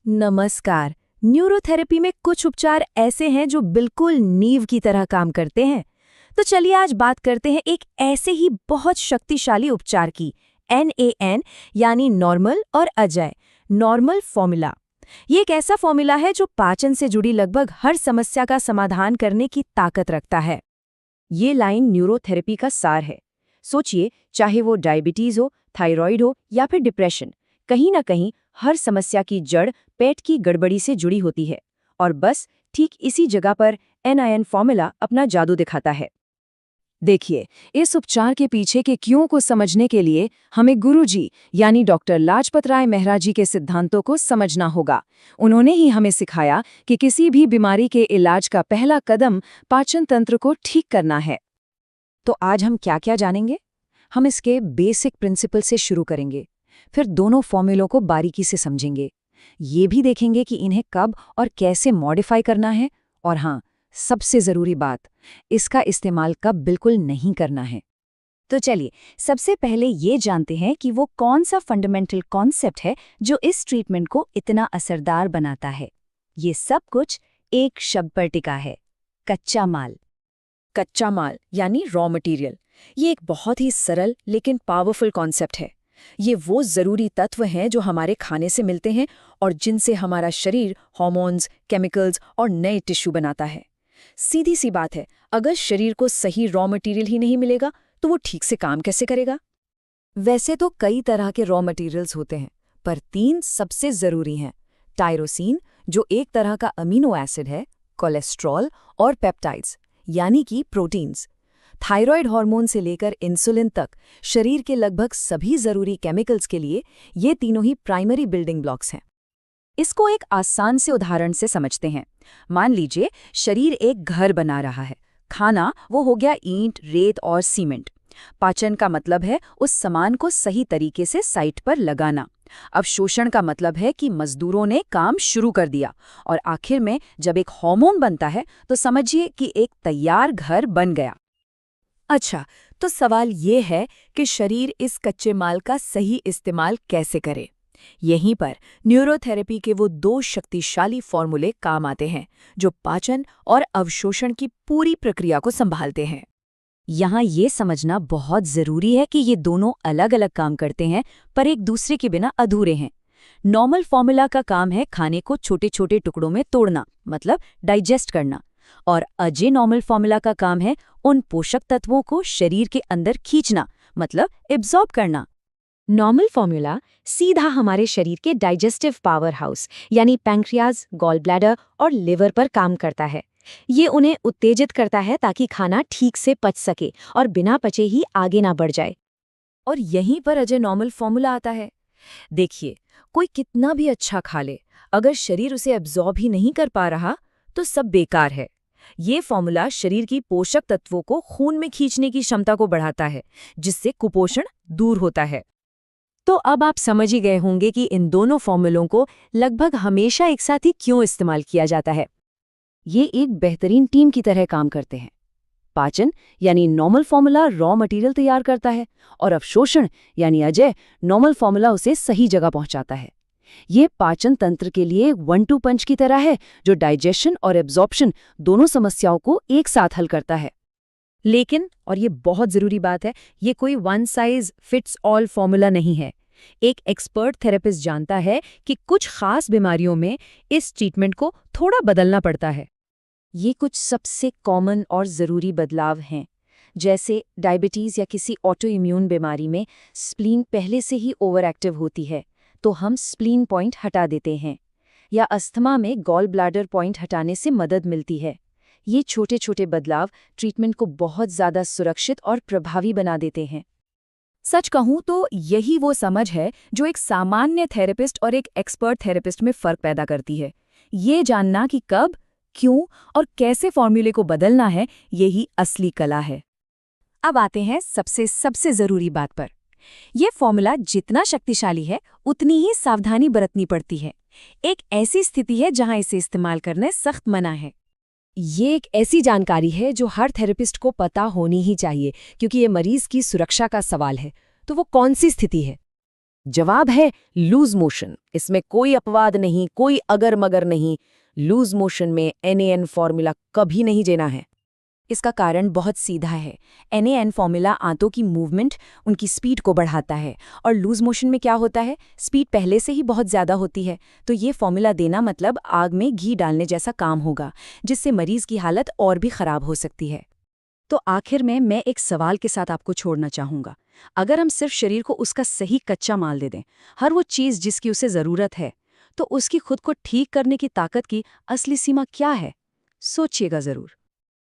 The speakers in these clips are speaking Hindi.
नमस्कार। न्यूरोथेरेपी में कुछ उपचार ऐसे हैं जो बिल्कुल नींव की तरह काम करते हैं। तो चलिए आज बात करते हैं एक ऐसे ही बहुत शक्तिशाली उपचार की, NaN यानी नॉर्मल और अजेय नॉर्मल फॉर्मूला। ये एक ऐसा फॉर्मूला है जो पाचन से जुड़ी लगभग हर समस्या का समाधान करने की ताकत रखता है। ये लाइन न्यूरोथेरेपी का सार है। सोचिए, चाहे वो डायबिटीज हो, थायराइड हो या फिर डिप्रेशन, कहीं ना कहीं हर समस्या की जड़ पेट की गड़बड़ी से जुड़ी होती है। और बस ठीक इसी जगह पर NaN फॉर्मूला अपना जादू दिखाता है। देखिए, इस उपचार के पीछे के क्यों को समझने के लिए हमें गुरुजी यानी डॉक्टर लाजपत राय मेहरा जी के सिद्धांतों को समझना होगा। उन्होंने ही हमें सिखाया कि किसी भी बीमारी के इलाज का पहला कदम पाचन तंत्र को ठीक करना है। तो आज हम क्या-क्या जानेंगे? हम इसके बेसिक प्रिंसिपल से शुरू करेंगे, फिर दोनों फॉर्मूलों को बारीकी से समझेंगे। ये भी देखेंगे कि इन्हें कब और कैसे मॉडिफाई करना है, और हाँ, सबसे ज़रूरी बात, इसका इस्तेमाल कब बिल्कुल नहीं करना है। तो चलिए, सबसे पहले ये जानते हैं कि वो कौन सा फंडामेंटल कॉन्सेप्ट है जो इस ट्रीटमेंट को इतना असरदार बनाता है। ये सब कुछ एक शब्द पर टिका है: कच्चा माल। कच्चा माल यानी रॉ मटेरियल, ये एक बहुत ही सरल लेकिन पावरफुल कॉन्सेप्ट है। ये वो ज़रूरी तत्व हैं जो हमारे खाने से मिलते हैं और जिनसे हमारा शरीर हार्मोन्स, केमिकल्स और नए टिश्यू बनाता है। सीधी सी बात है, अगर शरीर को सही रॉ मटेरियल ही नहीं मिलेगा तो वो ठीक से काम कैसे करेगा? वैसे तो कई तरह के रॉ मटेरियल्स होते हैं, पर 3 सबसे ज़रूरी हैं: टायरोसिन, जो एक तरह का अमीनो एसिड है, कोलेस्ट्रॉल और पेप्टाइड्स यानी कि प्रोटीन्स। थायराइड हार्मोन से लेकर इंसुलिन तक शरीर के लगभग सभी ज़रूरी केमिकल्स के लिए ये तीनों ही प्राइमरी बिल्डिंग ब्लॉक्स हैं। इसको एक आसान से उदाहरण से समझते हैं। मान लीजिए, शरीर एक घर बना रहा है। खाना वो हो गया ईंट, रेत और सीमेंट। पाचन का मतलब है उस सामान को सही तरीके से साइट पर लगाना। अवशोषण का मतलब है कि मजदूरों ने काम शुरू कर दिया। और आखिर में जब एक हार्मोन बनता है तो समझिए कि एक तैयार घर बन गया। अच्छा, तो सवाल ये है कि शरीर इस कच्चे माल का सही इस्तेमाल कैसे करे। यहीं पर न्यूरोथेरेपी के वो 2 शक्तिशाली फॉर्मूले काम आते हैं जो पाचन और अवशोषण की पूरी प्रक्रिया को संभालते हैं। यहाँ ये समझना बहुत ज़रूरी है कि ये दोनों अलग-अलग काम करते हैं, पर एक दूसरे के बिना अधूरे हैं। नॉर्मल फॉर्मूला का काम है खाने को छोटे-छोटे टुकड़ों में तोड़ना, मतलब डाइजेस्ट करना। और अजेय नॉर्मल फॉर्मूला का काम है उन पोषक तत्वों को शरीर के अंदर खींचना, मतलब एब्जॉर्ब करना। नॉर्मल फॉर्मूला सीधा हमारे शरीर के डाइजेस्टिव पावर हाउस यानी पैंक्रियाज, गॉल ब्लैडर और लिवर पर काम करता है। ये उन्हें उत्तेजित करता है ताकि खाना ठीक से पच सके और बिना पचे ही आगे ना बढ़ जाए। और यहीं पर अजेय नॉर्मल फॉर्मूला आता है। देखिए, कोई कितना भी अच्छा खा ले, अगर शरीर उसे एब्जॉर्ब ही नहीं कर पा रहा तो सब बेकार है। ये फॉर्मूला शरीर की पोषक तत्वों को खून में खींचने की क्षमता को बढ़ाता है, जिससे कुपोषण दूर होता है। तो अब आप समझ ही गए होंगे कि इन दोनों फॉर्मूलों को लगभग हमेशा एक साथ ही क्यों इस्तेमाल किया जाता है। ये एक बेहतरीन टीम की तरह काम करते हैं। पाचन यानी नॉर्मल फॉर्मूला रॉ मटेरियल तैयार करता है, और अवशोषण यानी अजेय नॉर्मल फॉर्मूला उसे सही जगह पहुंचाता है। ये पाचन तंत्र के लिए एक 1-2 पंच की तरह है जो डाइजेशन और एब्जॉर्प्शन दोनों समस्याओं को एक साथ हल करता है। लेकिन, और ये बहुत ज़रूरी बात है, ये कोई one size fits all formula नहीं है। एक एक्सपर्ट थेरेपिस्ट जानता है कि कुछ खास बीमारियों में इस ट्रीटमेंट को थोड़ा बदलना पड़ता है। ये कुछ सबसे कॉमन और ज़रूरी बदलाव हैं, जैसे डायबिटीज़ या किसी ऑटो इम्यून बीमारी में स्प्लीन पहले से ही ओवर एक्टिव होती है, तो हम स्प्लीन पॉइंट हटा देते हैं। या अस्थमा में गॉल ब्लैडर पॉइंट हटाने से मदद मिलती है। ये छोटे छोटे बदलाव ट्रीटमेंट को बहुत ज़्यादा सुरक्षित और प्रभावी बना देते हैं। सच कहूँ तो यही वो समझ है जो एक सामान्य थेरेपिस्ट और एक एक्सपर्ट थेरेपिस्ट में फ़र्क पैदा करती है। ये जानना कि कब, क्यों और कैसे फॉर्मूले को बदलना है, यही असली कला है। अब आते हैं सबसे ज़रूरी बात पर। यह फॉर्मूला जितना शक्तिशाली है, उतनी ही सावधानी बरतनी पड़ती है। एक ऐसी स्थिति है जहां इसे इस्तेमाल करने सख्त मना है। ये एक ऐसी जानकारी है जो हर थेरेपिस्ट को पता होनी ही चाहिए, क्योंकि ये मरीज की सुरक्षा का सवाल है। तो वो कौन सी स्थिति है? जवाब है लूज मोशन। इसमें कोई अपवाद नहीं, कोई अगर मगर नहीं। लूज मोशन में NaN फॉर्मूला कभी नहीं देना है। इसका कारण बहुत सीधा है। NaN फॉर्मूला आंतों की मूवमेंट, उनकी स्पीड को बढ़ाता है, और लूज मोशन में क्या होता है, स्पीड पहले से ही बहुत ज़्यादा होती है। तो ये फॉर्मूला देना मतलब आग में घी डालने जैसा काम होगा, जिससे मरीज की हालत और भी खराब हो सकती है। तो आखिर में मैं एक सवाल के साथ आपको छोड़ना चाहूंगा। अगर हम सिर्फ शरीर को उसका सही कच्चा माल दे दें, हर वो चीज़ जिसकी उसे ज़रूरत है, तो उसकी खुद को ठीक करने की ताकत की असली सीमा क्या है? सोचिएगा ज़रूर।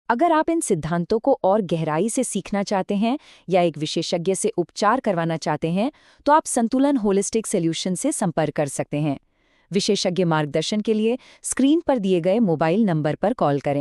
अगर आप इन सिद्धांतों को और गहराई से सीखना चाहते हैं या एक विशेषज्ञ से उपचार करवाना चाहते हैं, तो आप संतुलन होलिस्टिक सॉल्यूशन से संपर्क कर सकते हैं। विशेषज्ञ मार्गदर्शन के लिए स्क्रीन पर दिए गए मोबाइल नंबर पर कॉल करें।